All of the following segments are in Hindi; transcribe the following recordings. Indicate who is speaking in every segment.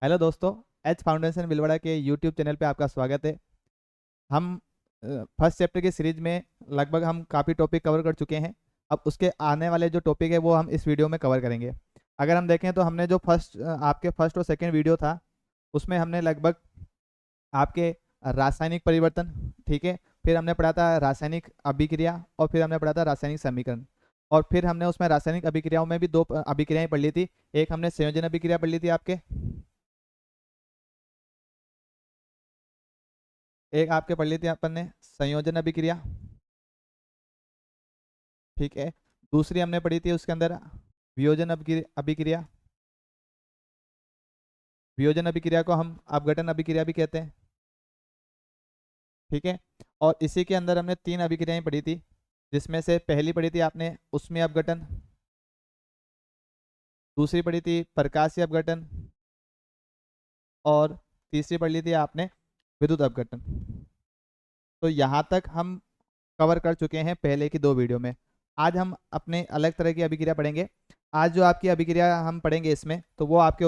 Speaker 1: हेलो दोस्तों। एच फाउंडेशन भिलवाड़ा के यूट्यूब चैनल पे आपका स्वागत है। हम फर्स्ट चैप्टर की सीरीज में लगभग हम काफ़ी टॉपिक कवर कर चुके हैं। अब उसके आने वाले जो टॉपिक है वो हम इस वीडियो में कवर करेंगे। अगर हम देखें तो हमने जो आपके फर्स्ट और सेकंड वीडियो था उसमें हमने लगभग आपके रासायनिक परिवर्तन, ठीक है, फिर हमने पढ़ा था रासायनिक अभिक्रिया और फिर हमने पढ़ा था रासायनिक समीकरण। और फिर हमने उसमें रासायनिक अभिक्रियाओं में भी दो अभिक्रियाएं पढ़ ली थी। एक हमने संयोजन अभिक्रिया पढ़ ली थी आपके, एक आपके पढ़ ली थी अपन ने संयोजन अभिक्रिया, ठीक है। दूसरी हमने पढ़ी थी उसके अंदर वियोजन अभिक्रिया। वियोजन अभिक्रिया को हम अपघटन अभिक्रिया भी कहते हैं, ठीक है। और इसी के अंदर हमने तीन अभिक्रियाएं पढ़ी थी, जिसमें से पहली पढ़ी थी आपने उष्मीय अपघटन, दूसरी पढ़ी थी प्रकाशीय अपघटन और तीसरी पढ़ ली थी आपने विद्युत अपघटन। तो यहाँ तक हम कवर कर चुके हैं पहले की दो वीडियो में। आज हम अपने अलग तरह की अभिक्रिया पढ़ेंगे। आज जो आपकी अभिक्रिया हम पढ़ेंगे इसमें तो वो आपके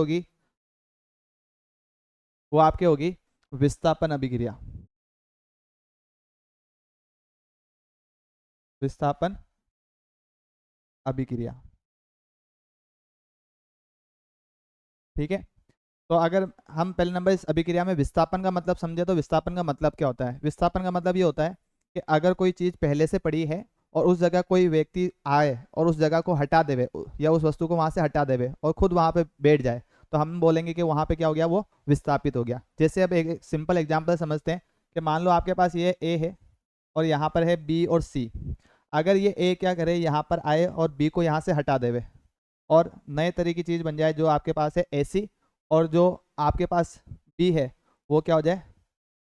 Speaker 1: होगी विस्थापन अभिक्रिया। विस्थापन अभिक्रिया, ठीक है। तो अगर हम पहले नंबर इस अभिक्रिया में विस्थापन का मतलब समझे तो विस्थापन का मतलब क्या होता है। विस्थापन का मतलब ये होता है कि अगर कोई चीज पहले से पड़ी है और उस जगह कोई व्यक्ति आए और उस जगह को हटा देवे या उस वस्तु को वहां से हटा देवे और खुद वहां पे बैठ जाए, तो हम बोलेंगे कि वहां पे क्या हो गया, वो विस्थापित हो गया। जैसे अब एक सिंपल एग्जाम्पल समझते हैं कि मान लो आपके पास ये ए है और यहाँ पर है बी और सी। अगर ये ए क्या करे, यहाँ पर आए और बी को यहाँ से हटा देवे और नए तरह की चीज बन जाए जो आपके पास है एसी, और जो आपके पास बी है वो क्या हो जाए,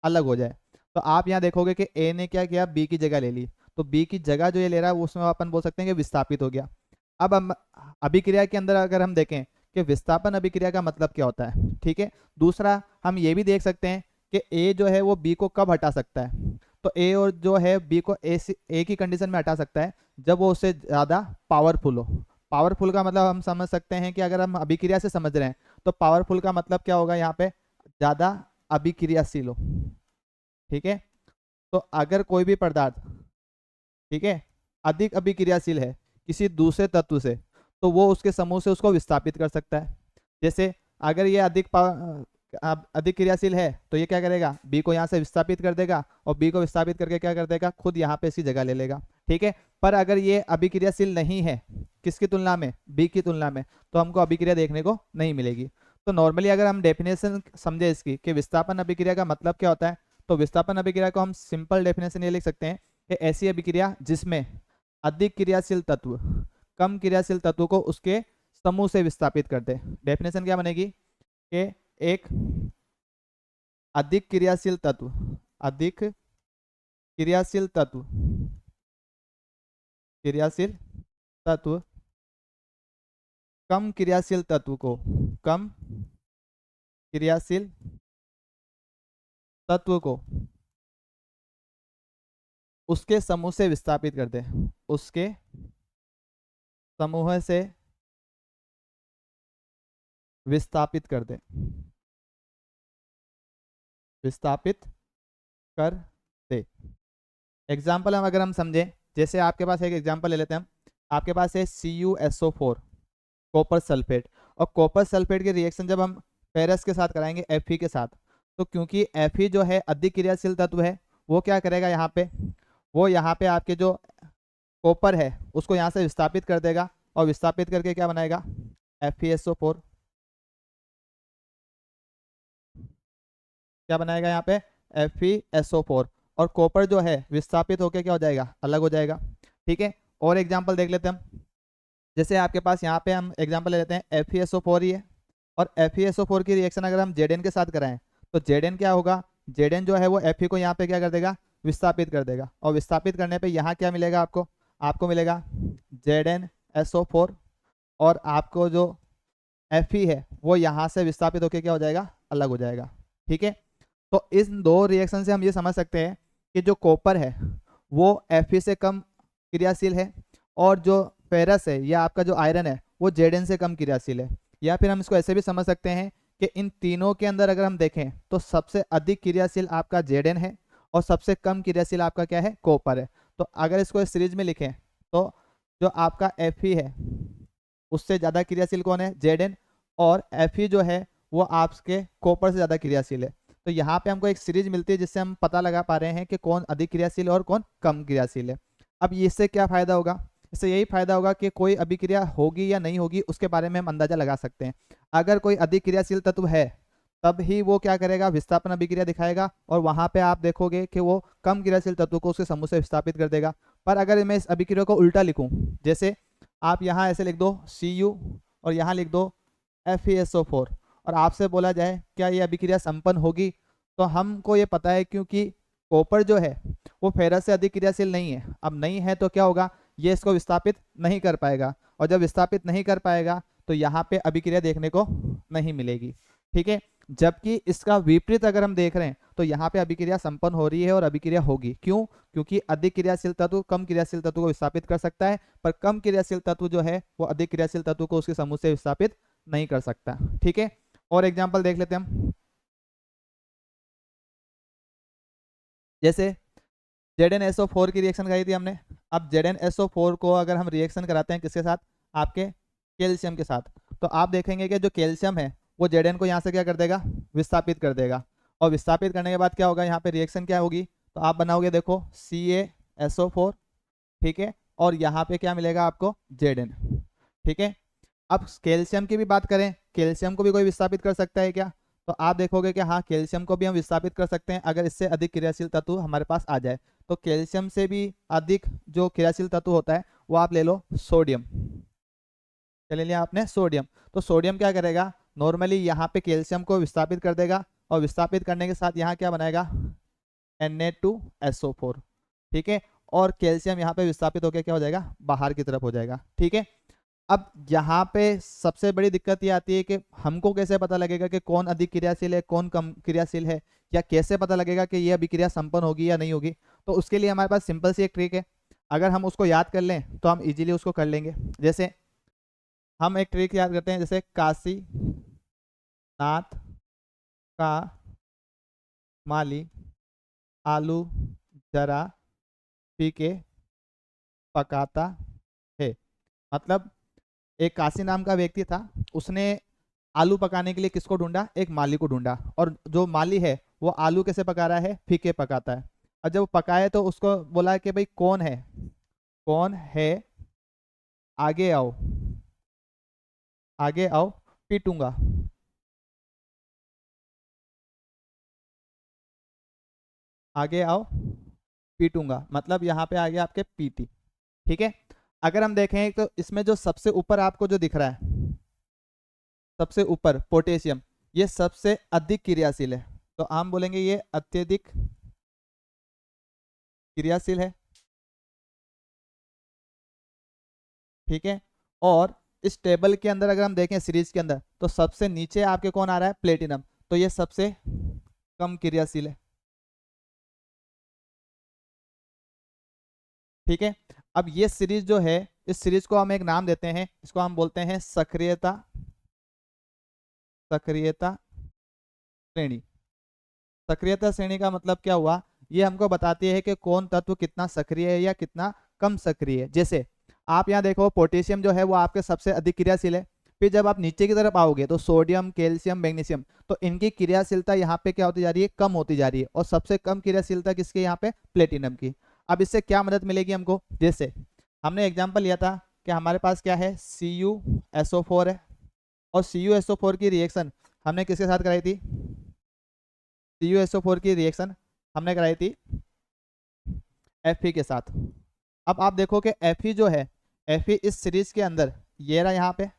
Speaker 1: अलग हो जाए। तो आप यहाँ देखोगे कि ए ने क्या किया, बी की जगह ले ली। तो बी की जगह जो ये ले रहा है उसमें अपन बोल सकते हैं कि विस्थापित हो गया। अब हम अभिक्रिया के अंदर अगर हम देखें कि विस्थापन अभिक्रिया का मतलब क्या होता है, ठीक है। दूसरा हम ये भी देख सकते हैं कि ए जो है वो बी को कब हटा सकता है। तो ए और जो है बी को ए की कंडीशन में हटा सकता है जब वो उससे ज़्यादा पावरफुल हो। पावरफुल का मतलब हम समझ सकते हैं कि अगर हम अभिक्रिया से समझ रहे हैं तो पावरफुल का मतलब क्या होगा, यहाँ पे ज़्यादा अभिक्रियाशील हो, ठीक है। तो अगर कोई भी पदार्थ, ठीक है, अधिक अभिक्रियाशील है किसी दूसरे तत्व से तो वो उसके समूह से उसको विस्थापित कर सकता है। जैसे अगर ये अधिक क्रियाशील है तो ये क्या करेगा, बी को यहाँ से विस्थापित कर देगा और बी को विस्थापित करके क्या कर देगा, खुद यहाँ पे इसकी जगह ले लेगा, ठीक है। पर अगर ये अभिक्रियाशील नहीं है किसकी तुलना में, बी की तुलना में, तो हमको अभिक्रिया देखने को नहीं मिलेगी। तो नॉर्मली अगर हम डेफिनेशन समझे इसकी कि विस्थापन अभिक्रिया का मतलब क्या होता है, तो विस्थापन अभिक्रिया को हम सिंपल डेफिनेशन ये लिख सकते हैं कि ऐसी अभिक्रिया जिसमें अधिक क्रियाशील तत्व कम क्रियाशील तत्व को उसके समूह से विस्थापित कर दे। डेफिनेशन क्या बनेगी कि एक अधिक क्रियाशील तत्व, अधिक क्रियाशील तत्व, क्रियाशील तत्व कम क्रियाशील तत्व को, कम क्रियाशील तत्व को उसके समूह से विस्थापित कर दे, उसके समूह से विस्थापित कर दे, विस्थापित कर दे। एग्जाम्पल हम अगर हम समझें, जैसे आपके पास एक एग्जाम्पल ले लेते हैं हम। आपके पास है CuSO4 कॉपर सल्फेट, और कॉपर सल्फेट के रिएक्शन जब हम फेरस के साथ कराएंगे Fe के साथ, तो क्योंकि Fe जो है अधिक क्रियाशील तत्व है, वो क्या करेगा यहाँ पे, वो यहाँ पे आपके जो कॉपर है उसको यहाँ से विस्थापित कर देगा और विस्थापित करके क्या बनाएगा, FeSO4। क्या बनाएगा यहाँ पे, FeSO4। और कॉपर जो है विस्थापित होकर क्या हो जाएगा, अलग हो जाएगा, ठीक है। और एग्जाम्पल देख लेते हैं हम। जैसे आपके पास यहाँ पे हम एग्जाम्पल ले लेते हैं FeSO4 ही है, और FeSO4 की रिएक्शन अगर हम Zn के साथ कराएं तो Zn क्या होगा, Zn जो है वो Fe को यहाँ पे क्या कर देगा, विस्थापित कर देगा। और विस्थापित करने पे यहाँ क्या मिलेगा आपको, आपको मिलेगा ZnSO4, और आपको जो Fe है वो यहाँ से विस्थापित होकर क्या हो जाएगा, अलग हो जाएगा, ठीक है। तो इन दो रिएक्शन से हम ये समझ सकते हैं कि जो कॉपर है वो Fe से कम क्रियाशील है, और जो फेरस है या आपका जो आयरन है वो Zn से कम क्रियाशील है। या फिर हम इसको ऐसे भी समझ सकते हैं कि इन तीनों के अंदर अगर हम देखें तो सबसे अधिक क्रियाशील आपका Zn है और सबसे कम क्रियाशील आपका क्या है, कॉपर है। तो अगर इसको इस सीरीज में लिखें तो जो आपका Fe है उससे ज़्यादा क्रियाशील कौन है, Zn, और Fe जो है वो आपके कॉपर से ज़्यादा क्रियाशील है। तो यहाँ पे हमको एक सीरीज मिलती है जिससे हम पता लगा पा रहे हैं कि कौन अधिक क्रियाशील है और कौन कम क्रियाशील है। अब इससे क्या फ़ायदा होगा, इससे यही फायदा होगा कि कोई अभिक्रिया होगी या नहीं होगी उसके बारे में हम अंदाजा लगा सकते हैं। अगर कोई अधिक क्रियाशील तत्व है तब ही वो क्या करेगा, विस्थापन अभिक्रिया दिखाएगा, और वहां पे आप देखोगे कि वो कम क्रियाशील तत्व को उसके समूह से विस्थापित कर देगा। पर अगर मैं इस अभिक्रिया को उल्टा लिखूं, जैसे आप यहाँ ऐसे लिख दो Cu और यहाँ लिख दो FeSO4, और आपसे बोला जाए क्या ये अभिक्रिया संपन्न होगी, तो हमको ये पता है क्योंकि कॉपर जो है वो फेरस से अधिक क्रियाशील नहीं है। अब नहीं है तो क्या होगा, ये इसको विस्थापित नहीं कर पाएगा, और जब विस्थापित नहीं कर पाएगा तो यहाँ पे अभिक्रिया देखने को नहीं मिलेगी। ठीक है, जबकि इसका विपरीत अगर हम देख रहे हैं तो यहाँ पे अभिक्रिया संपन्न हो रही है और अभिक्रिया होगी। क्यों, क्योंकि अधिक क्रियाशील तत्व कम क्रियाशील तत्व को विस्थापित कर सकता है, पर कम क्रियाशील तत्व जो है वो अधिक क्रियाशील तत्व को उसके समूह से विस्थापित नहीं कर सकता। ठीक है, और एग्जाम्पल देख लेते हैं हम। जैसे ZnSO4 की रिएक्शन कराई थी हमने। अब ZnSO4 को अगर हम रिएक्शन कराते हैं किसके साथ, आपके कैल्शियम के साथ, तो आप देखेंगे कि जो कैल्शियम है वो Zn को यहाँ से क्या कर देगा, विस्थापित कर देगा। और विस्थापित करने के बाद क्या होगा, यहाँ पे रिएक्शन क्या होगी, तो आप बनाओगे देखो CaSO4, ठीक है, और यहाँ पे क्या मिलेगा आपको, Zn। ठीक है, अब कैल्शियम की भी बात करें, कैल्शियम को भी कोई विस्थापित कर सकता है क्या, तो आप देखोगे कि हाँ कैल्शियम को भी हम विस्थापित कर सकते हैं अगर इससे अधिक क्रियाशील तत्व हमारे पास आ जाए। तो कैल्शियम से भी अधिक जो क्रियाशील तत्व होता है वो आप ले लो सोडियम। क्या ले लिया आपने, सोडियम। तो सोडियम क्या करेगा, नॉर्मली यहाँ पे कैल्शियम को विस्थापित कर देगा, और विस्थापित करने के साथ यहाँ क्या बनाएगा, Na2SO4। ठीक है, और कैल्शियम यहाँ पे विस्थापित होकर क्या हो जाएगा, बाहर की तरफ हो जाएगा। ठीक है, अब यहाँ पे सबसे बड़ी दिक्कत ये आती है कि हमको कैसे पता लगेगा कि कौन अधिक क्रियाशील है कौन कम क्रियाशील है, या कैसे पता लगेगा कि ये अभिक्रिया संपन्न होगी या नहीं होगी। तो उसके लिए हमारे पास सिंपल सी एक ट्रिक है, अगर हम उसको याद कर लें तो हम इजीली उसको कर लेंगे। जैसे हम एक ट्रिक याद करते हैं, जैसे काशी नाथ का माली आलू जरा पी के पकाता है। मतलब एक काशी नाम का व्यक्ति था, उसने आलू पकाने के लिए किसको ढूंढा, एक माली को ढूंढा, और जो माली है वो आलू कैसे पका रहा है, फीके पकाता है। और जब वो पकाए तो उसको बोला कि भाई कौन है, कौन है, आगे आओ, आगे आओ पीटूंगा। आगे आओ पीटूंगा, मतलब यहाँ पे आ गया आपके पीटी। ठीक है, अगर हम देखें तो इसमें जो सबसे ऊपर आपको जो दिख रहा है, सबसे ऊपर पोटेशियम, ये सबसे अधिक क्रियाशील है, तो हम बोलेंगे ये अत्यधिक क्रियाशील है। ठीक है, और इस टेबल के अंदर अगर हम देखें सीरीज के अंदर तो सबसे नीचे आपके कौन आ रहा है, प्लेटिनम, तो ये सबसे कम क्रियाशील है। ठीक है, अब ये सीरीज जो है, इस सीरीज को हम एक नाम देते हैं, इसको हम बोलते हैं सक्रियता, सक्रियता श्रेणी। सक्रियता श्रेणी का मतलब क्या हुआ, ये हमको बताती है कि कौन तत्व कितना सक्रिय है या कितना कम सक्रिय है। जैसे आप यहाँ देखो पोटेशियम जो है वो आपके सबसे अधिक क्रियाशील है, फिर जब आप नीचे की तरफ आओगे तो सोडियम कैल्शियम मैग्नीशियम, तो इनकी क्रियाशीलता यहाँ पे क्या होती जा रही है, कम होती जा रही है, और सबसे कम क्रियाशीलता किसकी, यहाँ पे प्लेटिनम की। अब इससे क्या मदद मिलेगी हमको, जैसे हमने एग्जाम्पल लिया था कि हमारे पास क्या है, CuSO4 है, और CuSO4 की रिएक्शन हमने किसके साथ कराई थी, CuSO4 की रिएक्शन हमने कराई थी Fe के साथ। अब आप देखो कि Fe जो है, Fe इस सीरीज के अंदर ये रहा यहाँ पे,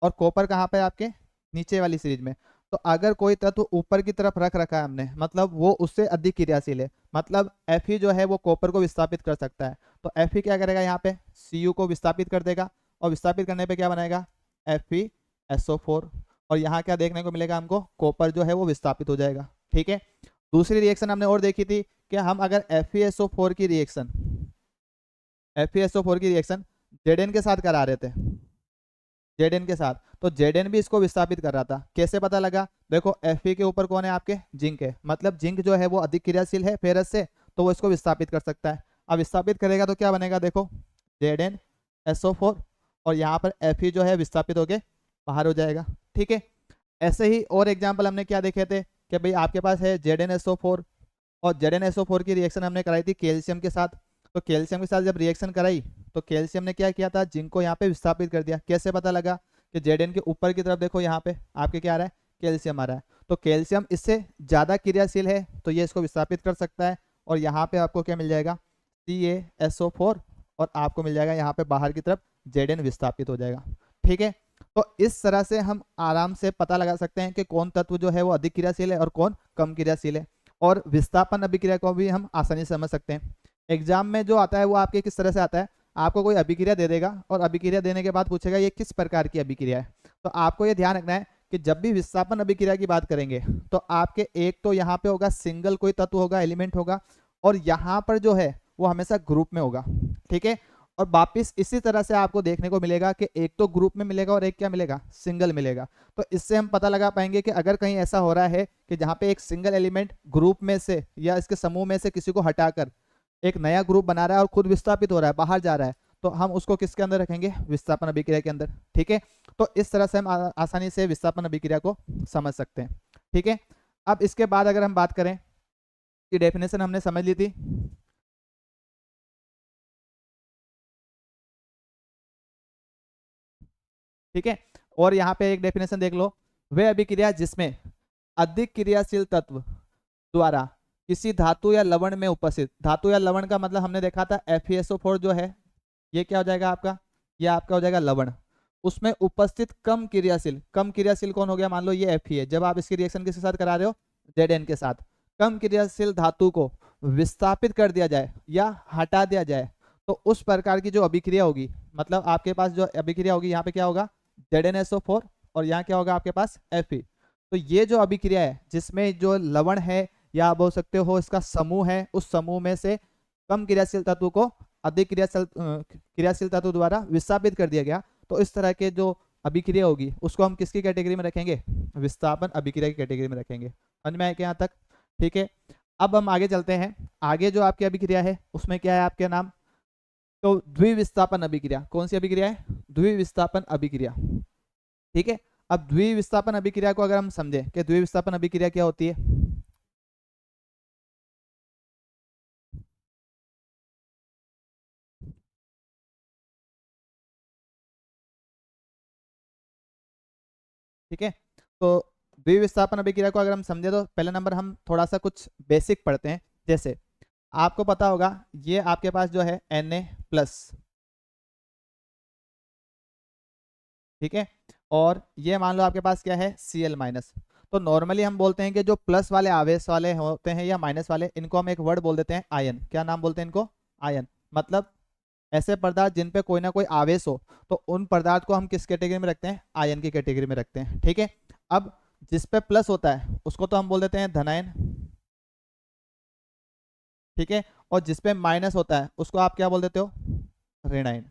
Speaker 1: और कॉपर कहाँ पे आपके, नीचे वाली सीरीज में। तो अगर कोई तत्व ऊपर की तरफ रख रखा है हमने, मतलब वो उससे अधिक क्रियाशील है, मतलब Fe जो है वो कॉपर को विस्थापित कर सकता है। तो Fe क्या करेगा, यहाँ पे Cu को विस्थापित कर देगा, और विस्थापित करने पे क्या बनाएगा, FeSO4, और यहाँ क्या देखने को मिलेगा हमको, कॉपर जो है वो विस्थापित हो जाएगा। ठीक है, दूसरी रिएक्शन हमने और देखी थी कि हम अगर FeSO4 की रिएक्शन, FeSO4 की रिएक्शन Zn के साथ करा रहे थे, Zn के साथ। तो Zn भी इसको विस्थापित कर रहा था। कैसे पता लगा? देखो Fe के ऊपर कौन है आपके? जिंक है, मतलब जिंक जो है वो अधिक क्रियाशील है फेरस से, तो वो इसको विस्थापित कर सकता है। अब विस्थापित करेगा तो क्या बनेगा? देखो ZnSO4, और यहाँ पर Fe जो है विस्थापित होके बाहर हो जाएगा। ठीक है। ऐसे ही और एग्जाम्पल हमने क्या देखे थे कि भाई आपके पास है ZnSO4, और ZnSO4 की रिएक्शन हमने कराई थी कैल्शियम के साथ। तो कैल्शियम के साथ जब रिएक्शन कराई तो कैल्शियम ने क्या किया था? जिंक को यहाँ पे विस्थापित कर दिया। कैसे पता लगा? कि Zn के ऊपर की तरफ देखो, यहाँ पे आपके क्या आ रहा है? कैल्शियम आ रहा है। तो कैल्शियम इससे ज़्यादा क्रियाशील है, तो ये इसको विस्थापित कर सकता है, और यहाँ पे आपको क्या मिल जाएगा? CaSO4, और आपको मिल जाएगा यहाँ पे बाहर की तरफ Zn विस्थापित हो जाएगा। ठीक है। तो इस तरह से हम आराम से पता लगा सकते हैं कि कौन तत्व जो है वो अधिक क्रियाशील है और कौन कम क्रियाशील है, और विस्थापन अभिक्रिया को भी हम आसानी से समझ सकते हैं। एग्जाम में जो आता है वो आपके किस तरह से आता है? आपको कोई अभिक्रिया दे देगा, और अभिक्रिया देने के बाद पूछेगा ये किस प्रकार की अभिक्रिया है। तो आपको ये ध्यान रखना है कि जब भी विस्थापन अभिक्रिया की बात करेंगे तो आपके एक तो यहाँ पे होगा सिंगल कोई तत्व होगा, एलिमेंट होगा, और यहाँ पर जो है वो हमेशा ग्रुप में होगा। ठीक है। और वापिस इसी तरह से आपको देखने को मिलेगा कि एक तो ग्रुप में मिलेगा और एक क्या मिलेगा? सिंगल मिलेगा। तो इससे हम पता लगा पाएंगे कि अगर कहीं ऐसा हो रहा है कि जहाँ पे एक सिंगल एलिमेंट ग्रुप में से या इसके समूह में से किसी को हटाकर एक नया ग्रुप बना रहा है और खुद विस्थापित हो रहा है, बाहर जा रहा है, तो हम उसको किसके अंदर रखेंगे? विस्थापन अभिक्रिया के अंदर। ठीक है। तो इस तरह से हम आसानी से विस्थापन अभिक्रिया को समझ सकते हैं। ठीक है। अब इसके बाद अगर हम बात करें कि डेफिनेशन हमने समझ ली थी, ठीक है, और यहाँ पे एक डेफिनेशन देख लो, वह अभिक्रिया जिसमें अधिक क्रियाशील तत्व द्वारा किसी धातु या लवण में उपस्थित, धातु या लवण का मतलब हमने देखा था FeSO4 जो है ये क्या हो जाएगा आपका? ये आपका हो जाएगा लवण। उसमें उपस्थित कम क्रियाशील, कम क्रियाशील कौन हो गया? मान लो ये Fe है, जब आप इसकी रिएक्शन किसके साथ करा रहे हो? Zn के साथ। कम क्रियाशील धातु को विस्थापित कर दिया जाए या हटा दिया जाए तो उस प्रकार की जो अभिक्रिया होगी, मतलब आपके पास जो अभिक्रिया होगी यहाँ पे क्या होगा? ZnSO4, और यहाँ क्या होगा आपके पास? Fe। तो ये जो अभिक्रिया है जिसमें जो लवण है या बोल सकते हो इसका समूह है, उस समूह में से कम क्रियाशील तत्व को अधिक क्रियाशील तत्व द्वारा विस्थापित कर दिया गया, तो इस तरह के जो अभिक्रिया होगी उसको हम किसकी कैटेगरी में रखेंगे? विस्थापन अभिक्रिया की कैटेगरी में रखेंगे। समझ में आया क्या यहाँ तक? ठीक है। अब हम आगे चलते हैं। आगे जो आपकी अभिक्रिया है उसमें क्या है आपके नाम? तो द्विविस्थापन अभिक्रिया। कौन सी अभिक्रिया है? द्विविस्थापन अभिक्रिया। ठीक है। अब द्विविस्थापन अभिक्रिया को अगर हम समझे कि द्विविस्थापन अभिक्रिया क्या होती है, ठीक है, तो द्विविस्थापन अभिक्रिया को अगर हम समझे तो पहले नंबर हम थोड़ा सा कुछ बेसिक पढ़ते हैं। जैसे आपको पता होगा ये आपके पास जो है Na+, ठीक है, और ये मान लो आपके पास क्या है? Cl-। तो नॉर्मली हम बोलते हैं कि जो प्लस वाले आवेश वाले होते हैं या माइनस वाले, इनको हम एक वर्ड बोल देते हैं आयन। क्या नाम बोलते हैं इनको? आयन। मतलब ऐसे पदार्थ जिन पे कोई ना कोई आवेश हो, तो उन पदार्थ को हम किस कैटेगरी में रखते हैं? आयन की कैटेगरी में रखते हैं। ठीक है। अब जिस पे प्लस होता है उसको तो हम बोल देते हैं धनायन, ठीक है, और जिस पे माइनस होता है उसको आप क्या बोल देते हो? ऋणायन।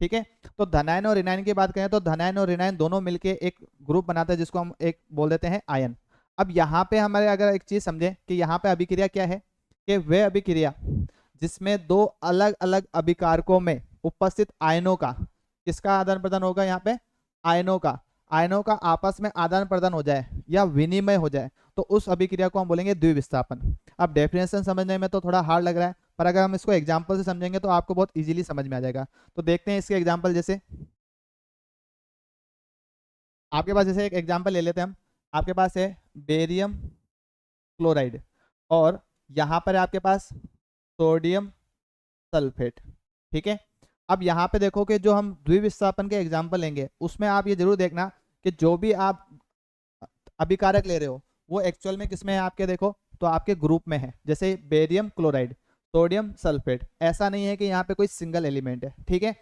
Speaker 1: ठीक है। तो धनायन और ऋणायन की बात करें तो धनायन और ऋणायन दोनों मिलके एक ग्रुप बनाते हैं जिसको हम एक बोल देते हैं आयन। अब यहाँ पे हमारे अगर एक चीज समझे कि यहाँ पे अभिक्रिया क्या है, कि वह अभिक्रिया जिसमें दो अलग अलग अभिकारकों में उपस्थित आयनों का किसका आदान प्रदान होगा? यहाँ पे आयनों का आपस में आदान प्रदान हो जाए या विनिमय हो जाए, तो उस अभिक्रिया को हम बोलेंगे द्विविस्थापन। अब डेफिनेशन समझने में तो थोड़ा हार्ड लग रहा है, पर अगर हम इसको एग्जाम्पल से समझेंगे तो आपको बहुत इजीली समझ में आ जाएगा। तो देखते हैं इसके एग्जाम्पल। जैसे आपके पास जैसे एक एग्जाम्पल ले लेते हैं हम। आपके पास है बेरियम क्लोराइड, और यहाँ पर है आपके पास सोडियम सल्फेट। ठीक है। अब यहाँ पे देखो कि जो हम द्विविस्थापन के एग्जाम्पल लेंगे उसमें आप ये जरूर देखना कि जो भी आप अभिकारक ले रहे हो वो एक्चुअल में किसमें है आपके? देखो तो आपके ग्रुप में है। जैसे बेरियम क्लोराइड, सोडियम सल्फेट, ऐसा नहीं है कि यहाँ पे कोई सिंगल एलिमेंट है। ठीक है।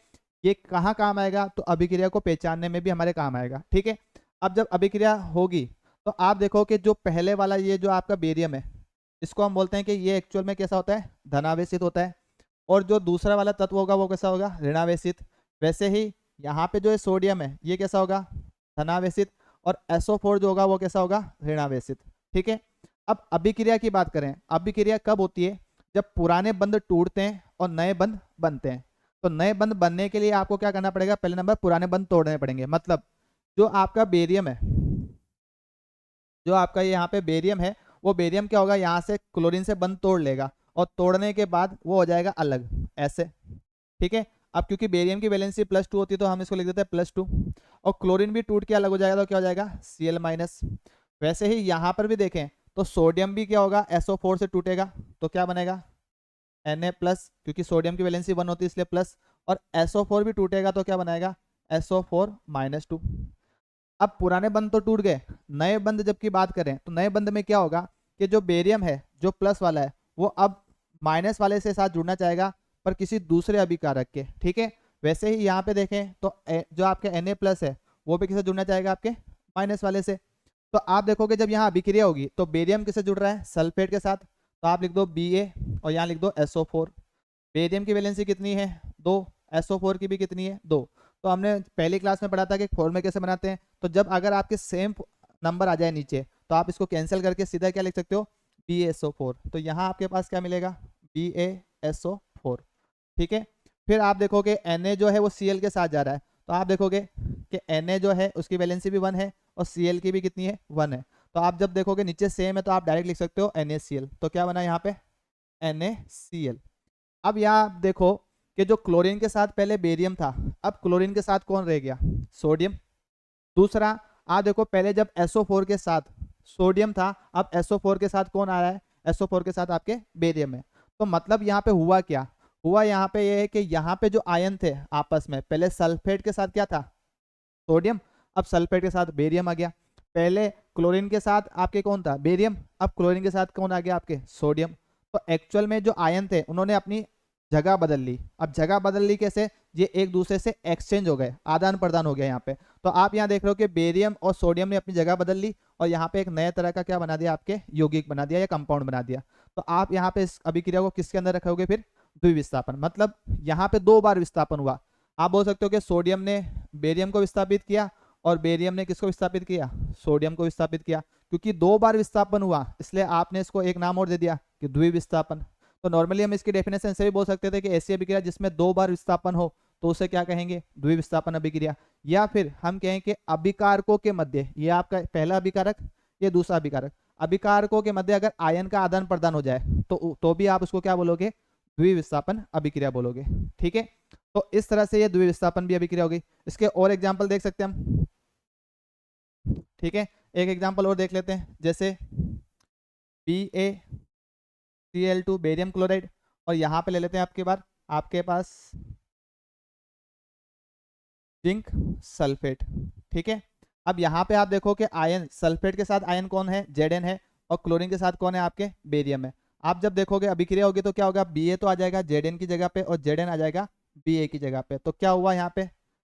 Speaker 1: ये कहाँ काम आएगा? तो अभिक्रिया को पहचानने में भी हमारे काम आएगा। ठीक है। अब जब अभिक्रिया होगी तो आप देखो कि जो पहले वाला ये जो आपका बेरियम है इसको हम बोलते हैं कि ये एक्चुअल में कैसा होता है? धनावेशित होता है। और जो दूसरा वाला तत्व होगा वो कैसा होगा? ऋणावेशित। वैसे ही यहाँ पे जो है सोडियम है ये कैसा होगा, धनावेशित, और SO4 जो होगा वो कैसा होगा, ऋणावेशित। ठीक है, अब अभिक्रिया की बात करें, अभिक्रिया कब होती है, जब पुराने बंध टूटते हैं और नए बंध बनते हैं। तो नए बंध बनने के लिए आपको क्या करना पड़ेगा, पहले नंबर पुराने बंध तोड़ने पड़ेंगे। मतलब जो आपका बेरियम है, जो आपका ये यहाँ पे बेरियम है, वो बेरियम क्या होगा, यहाँ से क्लोरीन से बंध तोड़ लेगा और तोड़ने के बाद वो हो जाएगा अलग, ऐसे। ठीक है, अब क्योंकि बेरियम की वैलेंसी +2 होती है तो हम इसको लिख देते हैं +2, और क्लोरीन भी टूट के अलग हो जाएगा तो क्या हो जाएगा, Cl-। वैसे ही यहाँ पर भी देखें तो सोडियम भी क्या होगा, SO4 से टूटेगा तो क्या बनेगा, Na+, क्योंकि सोडियम की वैलेंसी 1 होती है इसलिए प्लस, और SO4 भी टूटेगा तो क्या बनाएगा, SO4-2। अब पुराने बंध तो टूट गए, नए बंध जब की बात करें तो नए बंध में क्या होगा कि जो बेरियम है जो प्लस वाला है वो अब माइनस वाले से साथ जुड़ना चाहेगा, पर किसी दूसरे अभिकारक के। ठीक है, वैसे ही यहाँ पे देखें तो जो आपके Na+ है वो भी किससे जुड़ना चाहेगा, आपके माइनस वाले से। तो आप देखोगे जब यहाँ अभिक्रिया होगी तो बेरियम किससे जुड़ रहा है, सल्फेट के साथ, तो आप लिख दो Ba और यहाँ लिख दो SO4। बेरियम की वैलेंसी कितनी है, 2, SO4 की भी कितनी है, 2। तो हमने पहली क्लास में पढ़ा था कि फॉर्मूले कैसे बनाते हैं, तो जब अगर आपके सेम नंबर आ जाए नीचे तो आप इसको कैंसिल करके सीधा क्या लिख सकते हो, BaSO4। तो यहाँ आपके पास क्या मिलेगा, BaSO4। ठीक है, फिर आप देखोगे Na जो है वो Cl के साथ जा रहा है, तो आप देखोगे कि Na जो है उसकी वैलेंसी भी 1 है और Cl की भी कितनी है, 1 है। तो आप जब देखोगे नीचे सेम है तो आप डायरेक्ट लिख सकते हो NaCl। तो क्या बना यहाँ पे, NaCl। अब यहाँ आप देखो कि जो क्लोरीन के साथ पहले बेरियम था, अब क्लोरीन के साथ कौन रह गया, सोडियम। दूसरा आप देखो पहले जब SO4 के साथ सोडियम था, अब SO4 के साथ कौन आ रहा है, SO4 के साथ आपके बेरियम है। तो मतलब यहाँ पे हुआ क्या, हुआ यहाँ पे ये है कि यहाँ पे जो आयन थे आपस में, पहले सल्फेट के साथ क्या था, सोडियम, अब सल्फेट के साथ बेरियम आ गया। पहले क्लोरीन के साथ आपके कौन था, बेरियम, अब क्लोरीन के साथ कौन आ गया, आपके सोडियम। तो एक्चुअल में जो आयन थे उन्होंने अपनी जगह बदल ली। अब जगह बदल ली कैसे, ये एक दूसरे से एक्सचेंज हो गए, आदान प्रदान हो गया यहाँ पे। तो आप यहाँ देख रहे हो कि बेरियम और सोडियम ने अपनी जगह बदल ली और यहाँ पे एक नए तरह का क्या बना दिया, आपके यौगिक बना दिया या कंपाउंड बना दिया। तो आप यहाँ पे इस अभिक्रिया को किसके अंदर रखोगे, फिर द्विविस्थापन। मतलब यहाँ पे 2 बार विस्थापन हुआ। आप बोल सकते हो कि सोडियम ने बेरियम को विस्थापित किया और बेरियम ने किसको विस्थापित किया, सोडियम को विस्थापित किया। क्योंकि 2 बार विस्थापन हुआ इसलिए आपने इसको एक नाम और दे दिया कि द्विविस्थापन। तो नॉर्मली हम इसकी डेफिनेशन से भी बोल सकते थे कि ऐसी अभिक्रिया जिसमें 2 बार विस्थापन हो तो उसे क्या कहेंगे, द्विविस्थापन अभिक्रिया। या फिर हम कहें कि अभिकारकों के मध्य, ये आपका पहला अभिकारक, ये दूसरा अभिकारक, अभिकारकों के मध्य अगर आयन का आदान प्रदान हो जाए तो भी आप उसको क्या बोलोगे, द्विविस्थापन अभिक्रिया बोलोगे। ठीक है, तो इस तरह से ये द्विविस्थापन भी अभिक्रिया होगी। इसके और एग्जाम्पल देख सकते हैं हम। ठीक है, एक एग्जाम्पल और देख लेते हैं, जैसे BaCl2 बेरियम क्लोराइड, और यहाँ पे ले लेते हैं आपके पास जिंक सल्फेट। ठीक है, अब यहाँ पे आप देखो कि आयन, सल्फेट के साथ आयन कौन है, Zn है, और क्लोरीन के साथ कौन है, आपके बेरियम है। आप जब देखोगे अभिक्रिया होगी तो क्या होगा, Ba तो आ जाएगा Zn की जगह पे और Zn आ जाएगा Ba की जगह पे। तो क्या हुआ यहाँ पे,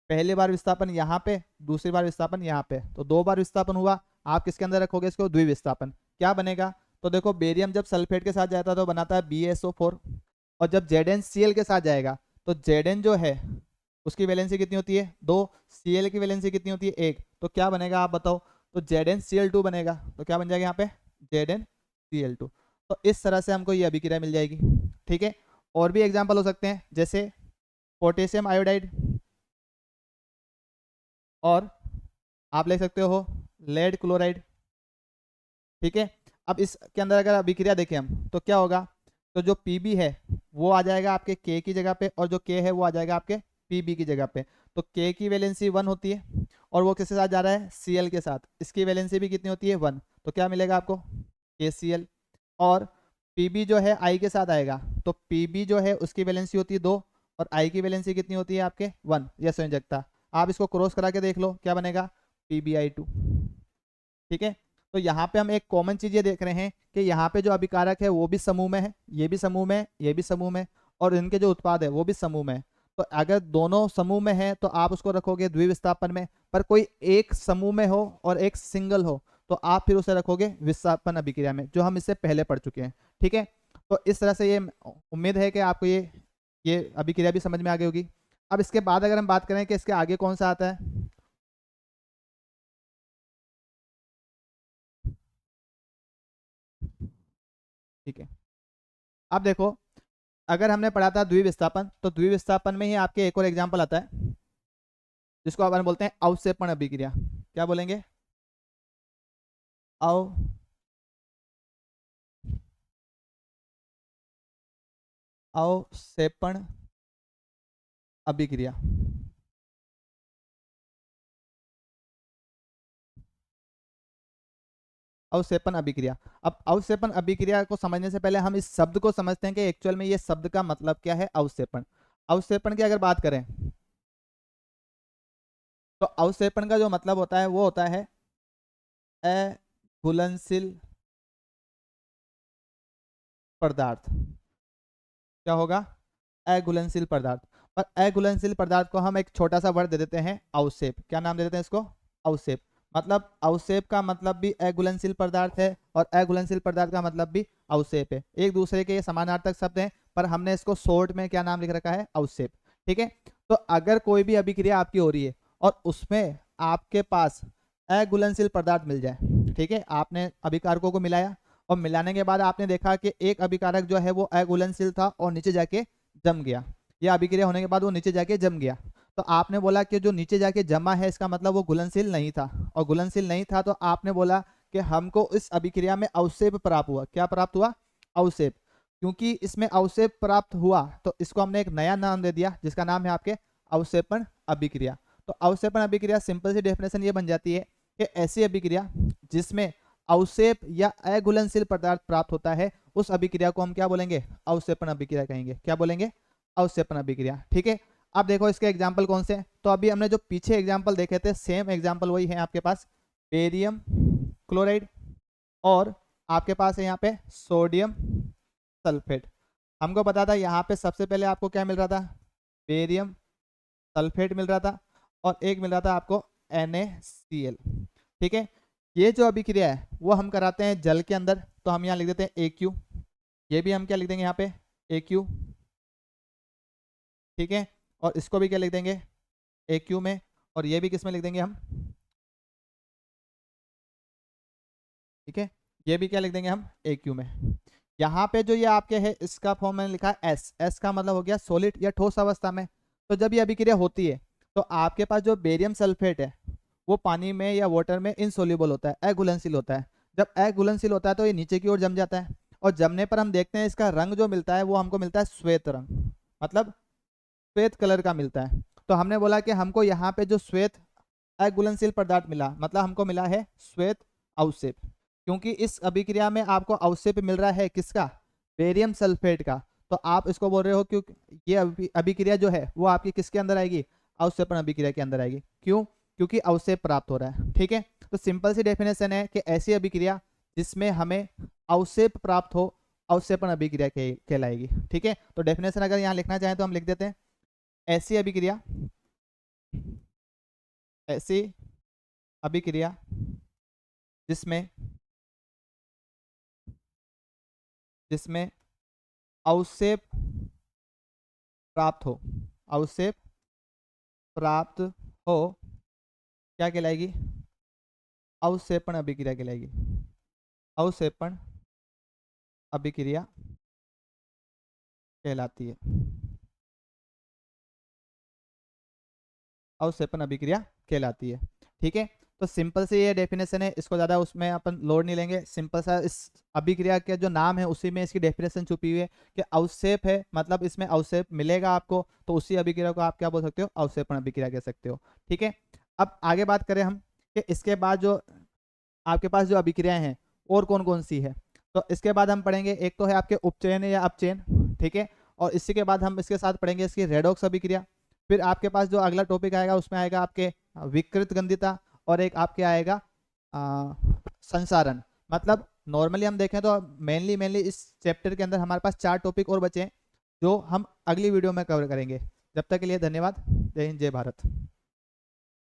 Speaker 1: पहली बार विस्थापन यहाँ पे, दूसरी बार विस्थापन यहाँ पे, तो 2 बार विस्थापन हुआ। आप किसके अंदर रखोगे इसको, द्विविस्थापन। क्या बनेगा, तो देखो बेरियम जब सल्फेट के साथ जाता है तो बनाता है BaSO4, और जब ZnCl के साथ जाएगा तो Zn जो है उसकी वैलेंसी कितनी होती है, 2, Cl की वैलेंसी कितनी होती है, 1। तो क्या बनेगा आप बताओ, तो ZnCl2 बनेगा। तो क्या बन जाएगा यहाँ पे, ZnCl2। तो इस तरह से हमको ये अभिक्रिया मिल जाएगी। ठीक है, और भी एग्जाम्पल हो सकते हैं, जैसे पोटेशियम आयोडाइड, और आप ले सकते हो लेड क्लोराइड। ठीक है, अब इसके अंदर अगर अभिक्रिया देखें हम तो क्या होगा, तो जो Pb है वो आ जाएगा आपके K की जगह पे, और जो K है वो आ जाएगा आपके Pb की जगह पे। तो K की वैलेंसी 1 होती है और वो किसके साथ जा रहा है, Cl के साथ, इसकी वैलेंसी भी कितनी होती है, 1। तो क्या मिलेगा आपको, KCl। और Pb जो है I के साथ आएगा, तो Pb जो है उसकी वैलेंसी होती है 2 और I की वैलेंसी कितनी होती है आपके, 1, यह संयोजकता। आप इसको क्रॉस करा के देख लो क्या बनेगा, PbI2। ठीक है, तो यहाँ पे हम एक कॉमन चीज ये देख रहे हैं कि यहाँ पे जो अभिकारक है वो भी समूह में है, ये भी समूह में, ये भी समूह में, और इनके जो उत्पाद है वो भी समूह में है। तो अगर दोनों समूह में है तो आप उसको रखोगे द्विविस्थापन में, पर कोई एक समूह में हो और एक सिंगल हो तो आप फिर उसे रखोगे विस्थापन अभिक्रिया में, जो हम इससे पहले पढ़ चुके हैं। ठीक है, तो इस तरह से ये उम्मीद है कि आपको ये अभिक्रिया भी समझ में आ गई होगी। अब इसके बाद अगर हम बात करें कि इसके आगे कौन सा आता है, ठीक है। अब देखो, अगर हमने पढ़ा था द्विविस्थापन, तो द्विविस्थापन में ही आपके एक और एग्जाम्पल आता है जिसको अपन बोलते हैं अवक्षेपण अभिक्रिया। क्या बोलेंगे? अव अवक्षेपण अभिक्रिया। अवक्षेपण अभिक्रिया। अब अवक्षेपण अभिक्रिया को समझने से पहले हम इस शब्द को समझते हैं कि एक्चुअल में ये शब्द का मतलब क्या है। अवक्षेपण, अवक्षेपण की अगर बात करें तो अवक्षेपण का जो मतलब होता है वो होता है अघुलनशील पदार्थ। क्या होगा? अघुलनशील पदार्थ। और अघुलनशील पदार्थ को हम एक छोटा सा वर्ड दे देते हैं अवक्षेप। क्या नाम दे देते हैं इसको? अवक्षेप। मतलब अवक्षेप का मतलब भी अघुलनशील पदार्थ है और अघुलनशील पदार्थ का मतलब भी अवक्षेप है। एक दूसरे के ये समानार्थक शब्द हैं, पर हमने इसको शॉर्ट में क्या नाम लिख रखा है? अवक्षेप। ठीक है। तो अगर कोई भी अभिक्रिया आपकी हो रही है और उसमें आपके पास अघुलनशील पदार्थ मिल जाए, ठीक है, आपने अभिकारकों को मिलाया और मिलाने के बाद आपने देखा कि एक अभिकारक जो है वो अघुलनशील था और नीचे जाके जम गया, या अभिक्रिया होने के बाद वो नीचे जाके जम गया, तो आपने बोला कि जो नीचे जाके जमा है इसका मतलब वो घुलनशील नहीं था, और घुलनशील नहीं था तो आपने बोला कि हमको इस अभिक्रिया में अवक्षेप प्राप्त हुआ। क्या प्राप्त हुआ? अवक्षेप। क्योंकि इसमें अवक्षेप प्राप्त हुआ तो इसको हमने एक नया नाम दे दिया जिसका नाम है आपके अवक्षेपण अभिक्रिया। तो अवक्षेपण अभिक्रिया सिंपल सी डेफिनेशन ये बन जाती है कि ऐसी अभिक्रिया जिसमें अवक्षेप या अघुलनशील पदार्थ प्राप्त होता है उस अभिक्रिया को हम क्या बोलेंगे? अवक्षेपण अभिक्रिया कहेंगे। क्या बोलेंगे? अवक्षेपण अभिक्रिया। ठीक है। अब देखो इसके एग्जाम्पल कौन से, तो अभी हमने जो पीछे एग्जाम्पल देखे थे सेम एग्जाम्पल वही है आपके पास, बेरियम क्लोराइड और आपके पास है यहाँ पे सोडियम सल्फेट। हमको पता था यहाँ पे सबसे पहले आपको क्या मिल रहा था? बेरियम सल्फेट मिल रहा था और एक मिल रहा था आपको NaCl। ठीक है। ये जो अभिक्रिया है वो हम कराते हैं जल के अंदर, तो हम यहाँ लिख देते हैं AQ। ये भी हम क्या लिख देंगे यहाँ पे? AQ। ठीक है। और इसको भी क्या लिख देंगे? AQ में। और ये भी किस में लिख देंगे हम? ठीक है। ये भी क्या लिख देंगे हम? AQ में। यहाँ पे जो ये आपके है इसका फॉर्म मैंने लिखा है S। S का मतलब हो गया सॉलिड या ठोस अवस्था में। तो जब ये अभिक्रिया होती है तो आपके पास जो बेरियम सल्फेट है वो पानी में या वाटर में इनसोल्यूबल होता है, अघुलनशील होता है। जब अघुलनशील होता है तो ये नीचे की ओर जम जाता है और जमने पर हम देखते हैं इसका रंग जो मिलता है वो हमको मिलता है श्वेत रंग, मतलब श्वेत कलर का मिलता है। तो हमने बोला कि हमको यहाँ पे जो श्वेत अघुलनशील पदार्थ मिला मतलब हमको मिला है श्वेत अवक्षेप, क्योंकि इस अभिक्रिया में आपको अवक्षेप मिल रहा है किसका? बेरियम सल्फेट का। तो आप इसको बोल रहे हो क्योंकि ये अभिक्रिया जो है वो आपकी किसके अंदर आएगी? अवक्षेपण अभिक्रिया के अंदर आएगी। क्यों? क्योंकि अवक्षेप प्राप्त हो रहा है। ठीक है। तो सिंपल सी डेफिनेशन है कि ऐसी अभिक्रिया जिसमें हमें अवक्षेप प्राप्त हो अवक्षेपण अभिक्रिया कहलाएगी। ठीक है। तो डेफिनेशन अगर यहाँ लिखना चाहें तो हम लिख देते हैं, ऐसी अभिक्रिया, ऐसी अभिक्रिया जिसमें जिसमें अवक्षेप प्राप्त हो, अवक्षेप प्राप्त हो, क्या कहलाएगी? अवक्षेपण अभिक्रिया कहलाएगी। अवक्षेपण अभिक्रिया कहलाती है। अवक्षेपण अभिक्रिया कहलाती है। ठीक है। तो सिंपल से ये डेफिनेशन है, इसको ज़्यादा उसमें अपन लोड नहीं लेंगे। सिंपल सा इस अभिक्रिया के जो नाम है उसी में इसकी डेफिनेशन छुपी हुई है कि अवक्षेप है, मतलब इसमें अवक्षेप मिलेगा आपको, तो उसी अभिक्रिया को आप क्या बोल सकते हो? अवक्षेपण अभिक्रिया कह सकते हो। ठीक है। अब आगे बात करें हम कि इसके बाद जो आपके पास जो अभिक्रियाएं हैं और कौन कौन सी है, तो इसके बाद हम पढ़ेंगे एक तो है आपके उपचयन या अपचयन। ठीक है। और इसी के बाद हम इसके साथ पढ़ेंगे इसकी रेडॉक्स अभिक्रिया। फिर आपके पास जो अगला टॉपिक आएगा उसमें आएगा आपके विकृत गंधिता और एक आपके आएगा संसारण। मतलब नॉर्मली हम देखें तो मेनली इस चैप्टर के अंदर हमारे पास 4 टॉपिक और बचे हैं जो हम अगली वीडियो में कवर करेंगे। जब तक के लिए धन्यवाद। जय हिंद, जय भारत।